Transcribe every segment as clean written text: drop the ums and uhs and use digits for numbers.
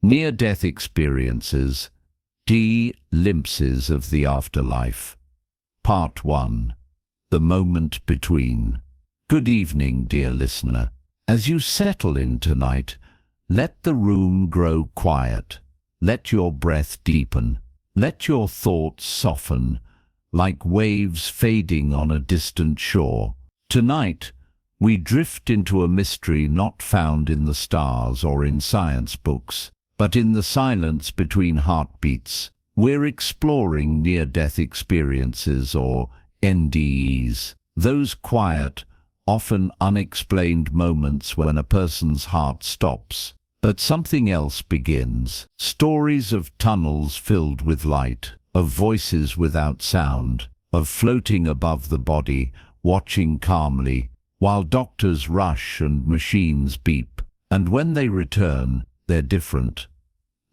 Near-death experiences, glimpses of the afterlife. Part 1. The moment between. Good evening, dear listener. As you settle in tonight, let the room grow quiet. Let your breath deepen. Let your thoughts soften, like waves fading on a distant shore. Tonight, we drift into a mystery not found in the stars or in science books, but in the silence between heartbeats. We're exploring near-death experiences, or NDEs, those quiet, often unexplained moments when a person's heart stops, but something else begins. Stories of tunnels filled with light, of voices without sound, of floating above the body, watching calmly, while doctors rush and machines beep. And when they return, they're different.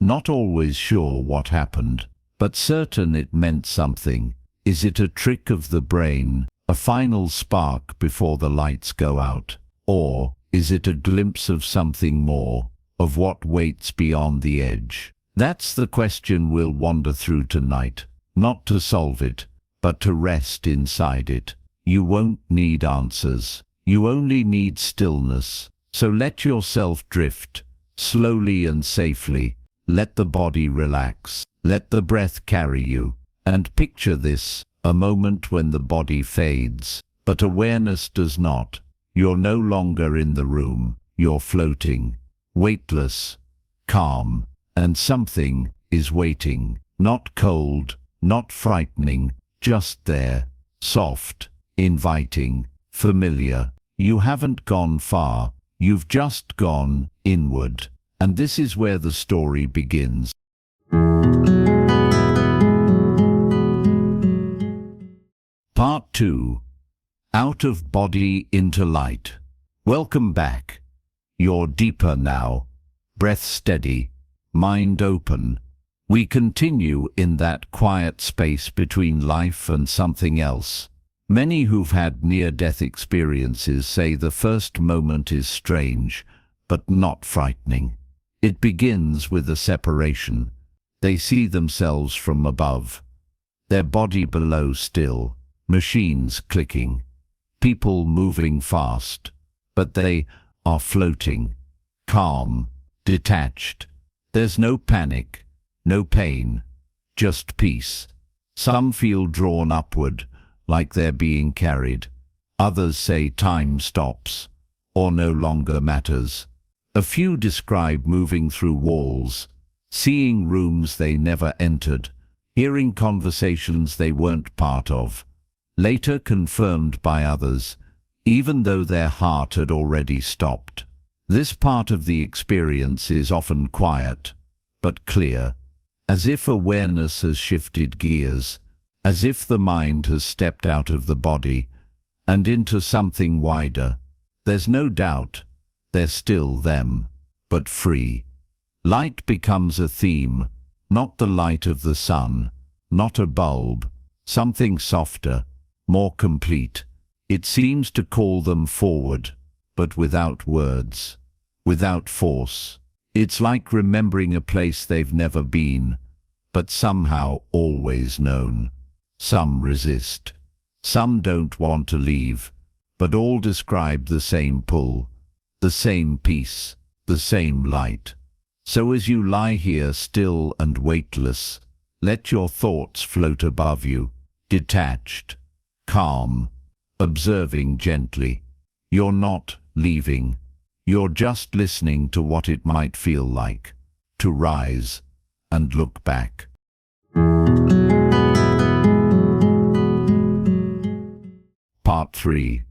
Not always sure what happened, but certain it meant something. Is it a trick of the brain, a final spark before the lights go out? Or is it a glimpse of something more, of what waits beyond the edge? That's the question we'll wander through tonight, not to solve it, but to rest inside it. You won't need answers. You only need stillness. So let yourself drift, slowly and safely. Let the body relax. Let the breath carry you. And picture this, a moment when the body fades, but awareness does not. You're no longer in the room. You're floating, weightless, calm, and something is waiting. Not cold, not frightening, just there, soft, inviting, familiar. You haven't gone far, you've just gone inward. And this is where the story begins. Part 2. Out of body into light. Welcome back. You're deeper now, breath steady, mind open. We continue in that quiet space between life and something else. Many who've had near-death experiences say the first moment is strange, but not frightening. It begins with a separation. They see themselves from above, their body below still, machines clicking, people moving fast, but they are floating, calm, detached. There's no panic, no pain, just peace. Some feel drawn upward, like they're being carried. Others say time stops, or no longer matters. A few describe moving through walls, seeing rooms they never entered, hearing conversations they weren't part of, later confirmed by others, even though their heart had already stopped. This part of the experience is often quiet, but clear, as if awareness has shifted gears, as if the mind has stepped out of the body and into something wider. There's no doubt, they're still them, but free. Light becomes a theme, not the light of the sun, not a bulb, something softer, more complete. It seems to call them forward, but without words, without force. It's like remembering a place they've never been, but somehow always known. Some resist. Some don't want to leave, but all describe the same pull, the same peace, the same light. So as you lie here still and weightless, let your thoughts float above you, detached, calm, observing gently. You're not leaving. You're just listening to what it might feel like to rise and look back. Part 3.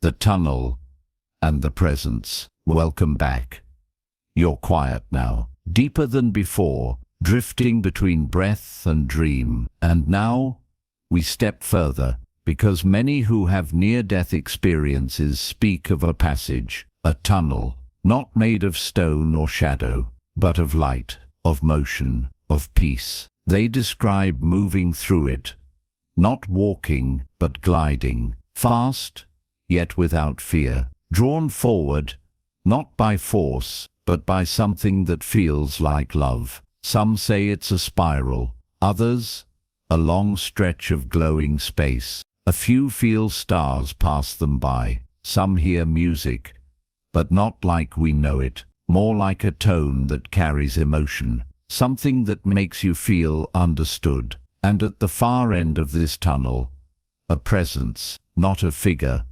The tunnel and the presence. Welcome back. You're quiet now, deeper than before, drifting between breath and dream. And now we step further, because many who have near-death experiences speak of a passage, a tunnel, not made of stone or shadow, but of light, of motion, of peace. They describe moving through it, not walking, but gliding, fast, yet without fear, drawn forward, not by force, but by something that feels like love. Some say it's a spiral, others, a long stretch of glowing space. A few feel stars pass them by. Some hear music, but not like we know it, more like a tone that carries emotion, something that makes you feel understood. And at the far end of this tunnel, a presence, not a figure,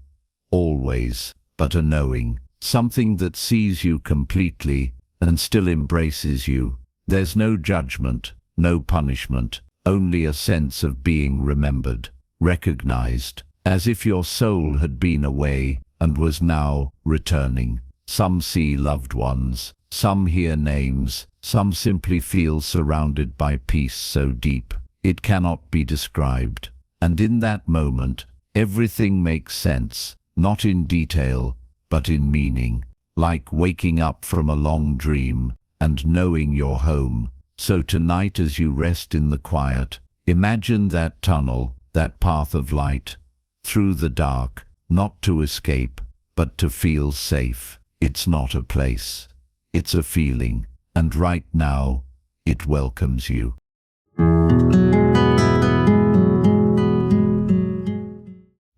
always, but a knowing, something that sees you completely and still embraces you. There's no judgment, no punishment, only a sense of being remembered, recognized, as if your soul had been away and was now returning. Some see loved ones, some hear names, some simply feel surrounded by peace so deep it cannot be described. And in that moment, everything makes sense, not in detail, but in meaning, like waking up from a long dream and knowing you're home. So tonight, as you rest in the quiet, imagine that tunnel, that path of light, through the dark, not to escape, but to feel safe. It's not a place, it's a feeling, and right now, it welcomes you.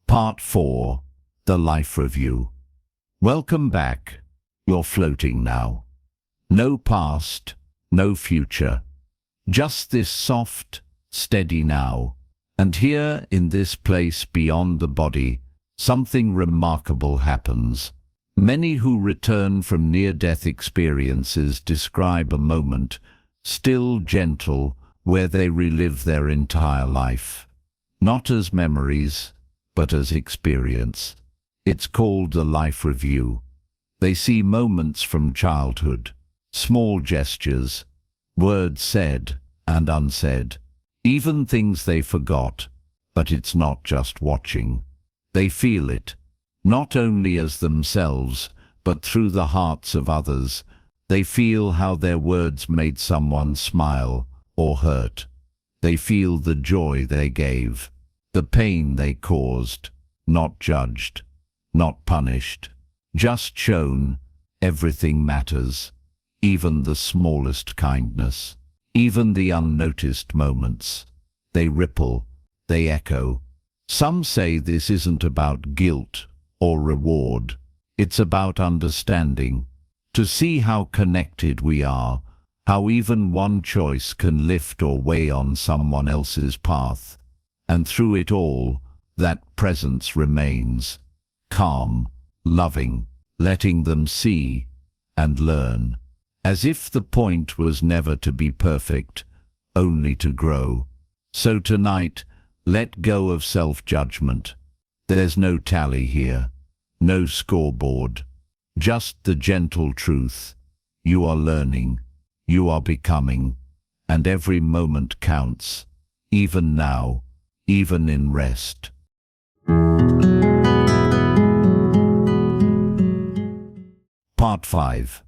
Part 4. The Life Review. Welcome back. You're floating now. No past, no future. Just this soft, steady now. And here, in this place beyond the body, something remarkable happens. Many who return from near-death experiences describe a moment, still gentle, where they relive their entire life. Not as memories, but as experience. It's called the Life Review. They see moments from childhood, small gestures, words said and unsaid, even things they forgot. But it's not just watching. They feel it, not only as themselves, but through the hearts of others. They feel how their words made someone smile or hurt. They feel the joy they gave, the pain they caused, not judged, not punished, just shown. Everything matters, even the smallest kindness, even the unnoticed moments. They ripple, they echo. Some say this isn't about guilt or reward. It's about understanding, to see how connected we are, how even one choice can lift or weigh on someone else's path. And through it all, that presence remains, calm, loving, letting them see and learn, as if the point was never to be perfect, only to grow. So tonight, let go of self-judgment. There's no tally here, no scoreboard, just the gentle truth. You are learning, you are becoming, and every moment counts, even now, even in rest. Part 5.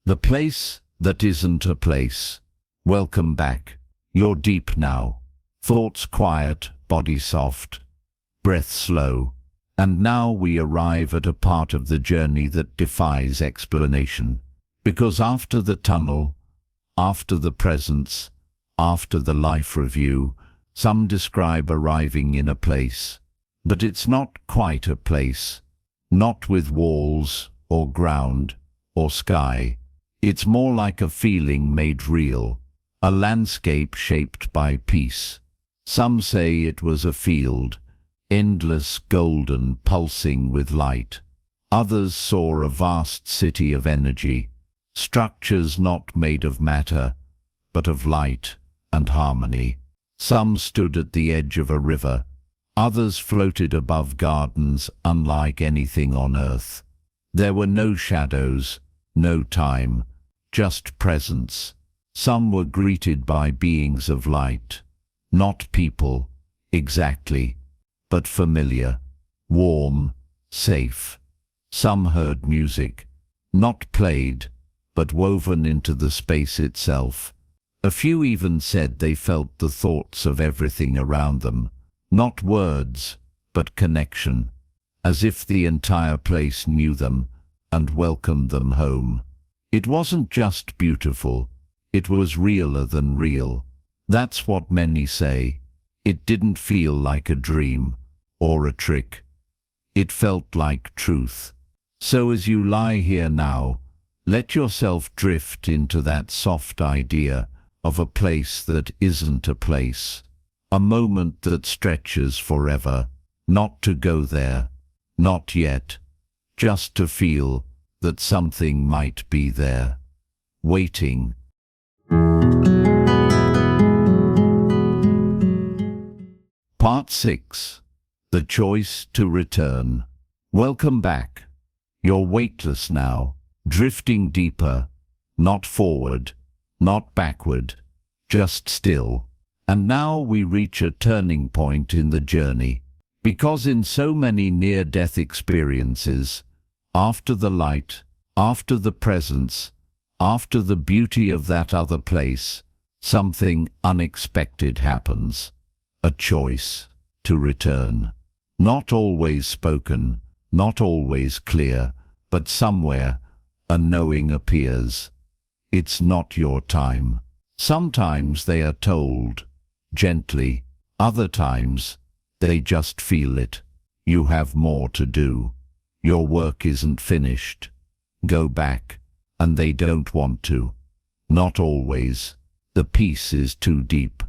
The Place That Isn't a Place. Welcome back. You're deep now. Thoughts quiet, body soft, breath slow. And now we arrive at a part of the journey that defies explanation. Because after the tunnel, after the presence, after the life review, some describe arriving in a place. But it's not quite a place. Not with walls, or ground, or sky. It's more like a feeling made real. A landscape shaped by peace. Some say it was a field, endless, golden, pulsing with light. Others saw a vast city of energy, structures not made of matter, but of light and harmony. Some stood at the edge of a river, others floated above gardens unlike anything on earth. There were no shadows, no time, just presence. Some were greeted by beings of light, not people, exactly, but familiar, warm, safe. Some heard music, not played, but woven into the space itself. A few even said they felt the thoughts of everything around them, not words, but connection, as if the entire place knew them and welcomed them home. It wasn't just beautiful, it was realer than real. That's what many say. It didn't feel like a dream or a trick. It felt like truth. So as you lie here now, let yourself drift into that soft idea of a place that isn't a place. A moment that stretches forever. Not to go there, not yet. Just to feel that something might be there, waiting. Part 6. The Choice to Return. Welcome back. You're weightless now, drifting deeper, not forward, not backward, just still. And now we reach a turning point in the journey, because in so many near-death experiences, after the light, after the presence, after the beauty of that other place, something unexpected happens. A choice to return. Not always spoken, not always clear, but somewhere a knowing appears. It's not your time. Sometimes they are told, gently. Other times, they just feel it. You have more to do. Your work isn't finished. Go back. And they don't want to. Not always. The peace is too deep.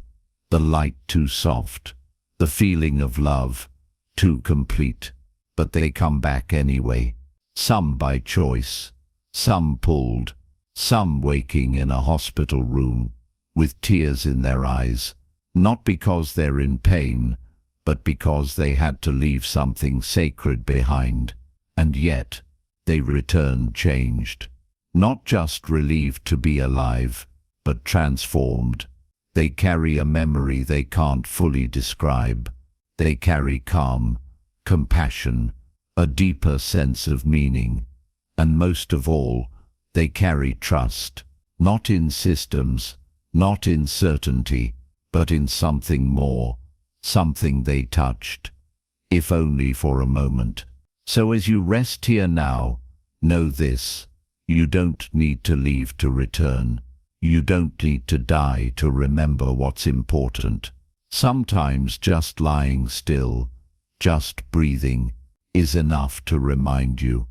The light too soft. The feeling of love too complete. But they come back anyway. Some by choice. Some pulled. Some waking in a hospital room with tears in their eyes. Not because they're in pain, but because they had to leave something sacred behind. And yet, they return changed. Not just relieved to be alive, but transformed. They carry a memory they can't fully describe. They carry calm, compassion, a deeper sense of meaning. And most of all, they carry trust. Not in systems, not in certainty, but in something more. Something they touched, if only for a moment. So as you rest here now, know this: you don't need to leave to return. You don't need to die to remember what's important. Sometimes just lying still, just breathing, is enough to remind you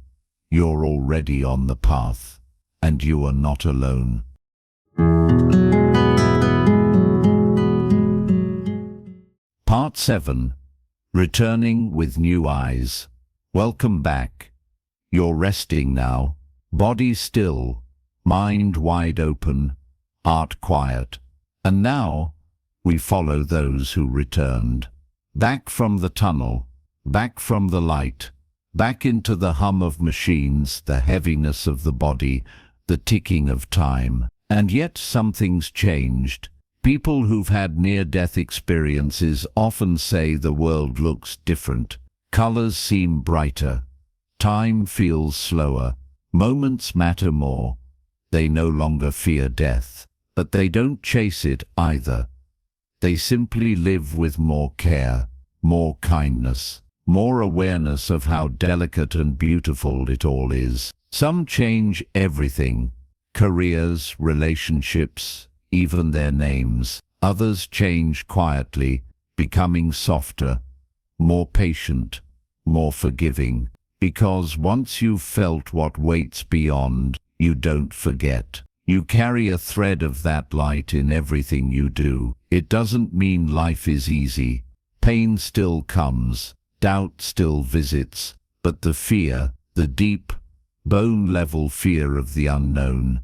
you're already on the path, and you are not alone. Part 7. Returning with New Eyes. Welcome back. You're resting now, body still, mind wide open, heart quiet. And now, we follow those who returned. Back from the tunnel, back from the light, back into the hum of machines, the heaviness of the body, the ticking of time. And yet something's changed. People who've had near-death experiences often say the world looks different. Colors seem brighter. Time feels slower. Moments matter more. They no longer fear death, but they don't chase it either. They simply live with more care, more kindness, more awareness of how delicate and beautiful it all is. Some change everything: careers, relationships, even their names. Others change quietly, becoming softer, more patient, more forgiving. Because once you've felt what waits beyond, you don't forget. You carry a thread of that light in everything you do. It doesn't mean life is easy. Pain still comes, doubt still visits, but the fear, the deep, bone-level fear of the unknown,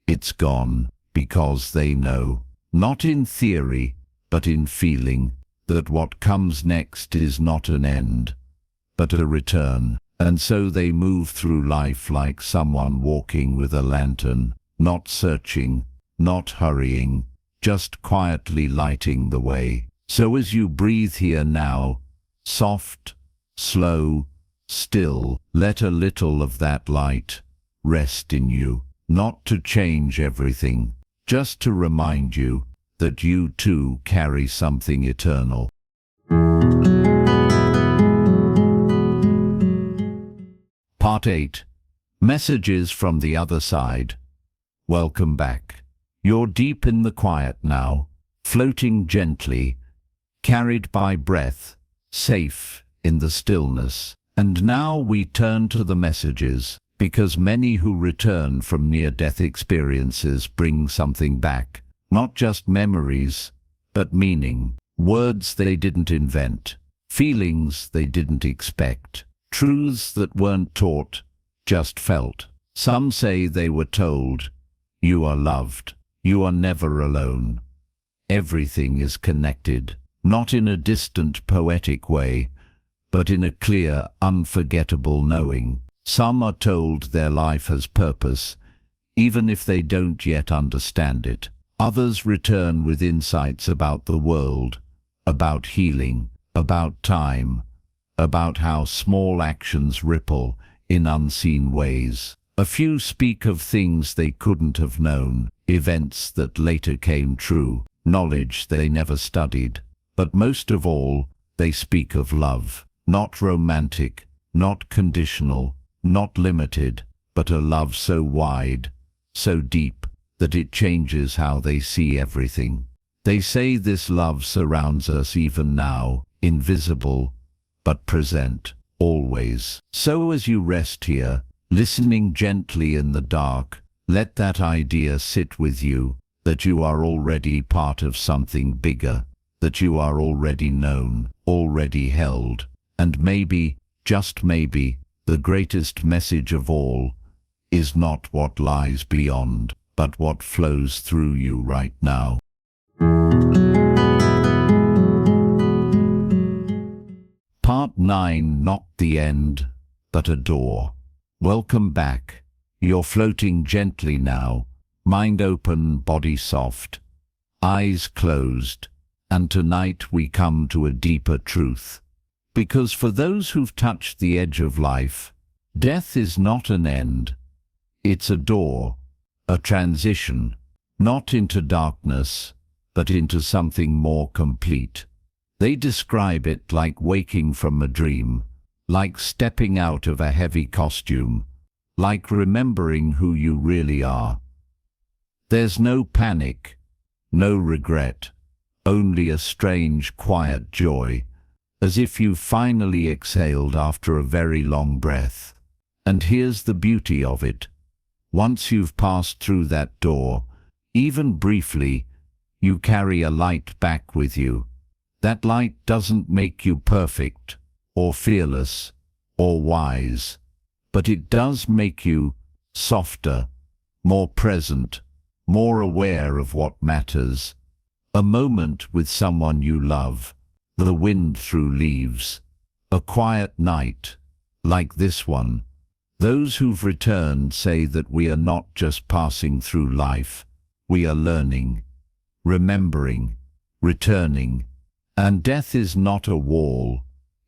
it's gone. Because they know, not in theory, but in feeling, that what comes next is not an end, but a return. And so they move through life like someone walking with a lantern, not searching, not hurrying, just quietly lighting the way. So as you breathe here now, soft, slow, still, let a little of that light rest in you, not to change everything, just to remind you that you too carry something eternal. Part 8. Messages from the Other Side. welcome back. You're deep in the quiet now, floating gently, carried by breath, safe in the stillness. And now we turn to the messages, because many who return from near-death experiences bring something back, not just memories, but meaning, words they didn't invent, feelings they didn't expect, truths that weren't taught, just felt. Some say they were told, "You are loved, you are never alone." Everything is connected, not in a distant poetic way, but in a clear, unforgettable knowing. Some are told their life has purpose, even if they don't yet understand it. Others return with insights about the world, about healing, about time, about how small actions ripple in unseen ways. A few speak of things they couldn't have known, events that later came true, knowledge they never studied. But most of all, they speak of love, not romantic, not conditional, not limited, but a love so wide, so deep, that it changes how they see everything. They say this love surrounds us even now, invisible, but present, always. So as you rest here, listening gently in the dark, let that idea sit with you, that you are already part of something bigger, that you are already known, already held, and maybe, just maybe, the greatest message of all is not what lies beyond, but what flows through you right now. Part 9, not the end, but a door. Welcome back. You're floating gently now, mind open, body soft, eyes closed, and tonight we come to a deeper truth. Because for those who've touched the edge of life, death is not an end. It's a door, a transition, not into darkness, but into something more complete. They describe it like waking from a dream, like stepping out of a heavy costume, like remembering who you really are. There's no panic, no regret, only a strange, quiet joy, as if you finally exhaled after a very long breath. And here's the beauty of it. Once you've passed through that door, even briefly, you carry a light back with you. That light doesn't make you perfect, or fearless, or wise, but it does make you softer, more present, more aware of what matters. A moment with someone you love, the wind through leaves, a quiet night, like this one. Those who've returned say that we are not just passing through life, we are learning, remembering, returning. And death is not a wall,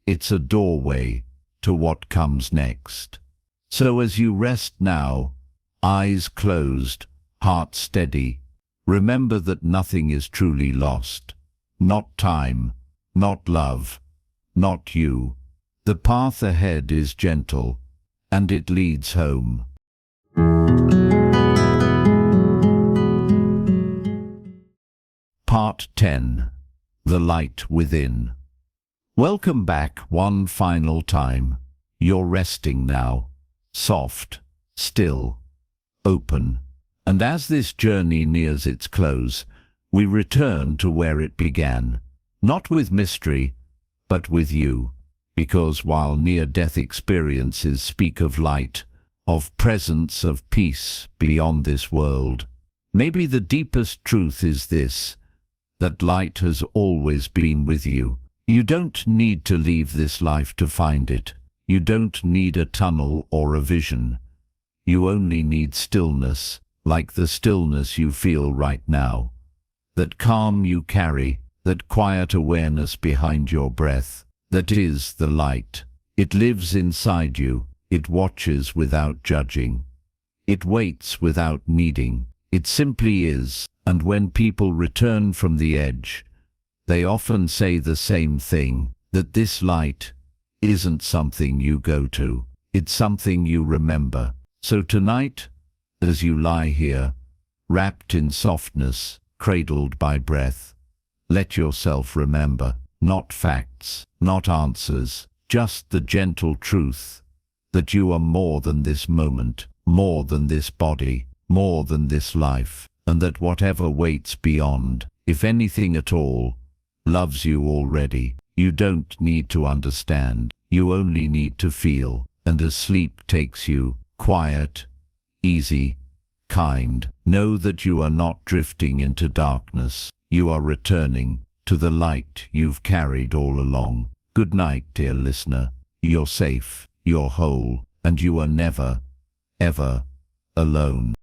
it's a doorway to what comes next. So as you rest now, eyes closed, heart steady, remember that nothing is truly lost. Not time, not love, not you. The path ahead is gentle, and it leads home. Part 10. The Light Within. Welcome back one final time. You're resting now, soft, still, open. And as this journey nears its close, we return to where it began, not with mystery, but with you. Because while near-death experiences speak of light, of presence, of peace beyond this world, maybe the deepest truth is this: that light has always been with you. You don't need to leave this life to find it. You don't need a tunnel or a vision. You only need stillness, like the stillness you feel right now. That calm you carry, that quiet awareness behind your breath, that is the light. It lives inside you. It watches without judging. It waits without needing. It simply is. And when people return from the edge, they often say the same thing, that this light isn't something you go to, it's something you remember. So tonight, as you lie here, wrapped in softness, cradled by breath. Let yourself remember, not facts, not answers, just the gentle truth, that you are more than this moment, more than this body, more than this life, and that whatever waits beyond, if anything at all, loves you already. You don't need to understand, you only need to feel, and as sleep takes you, quiet, easy, kind, know that you are not drifting into darkness, you are returning to the light you've carried all along. Good night, dear listener. You're safe, you're whole, and you are never, ever alone.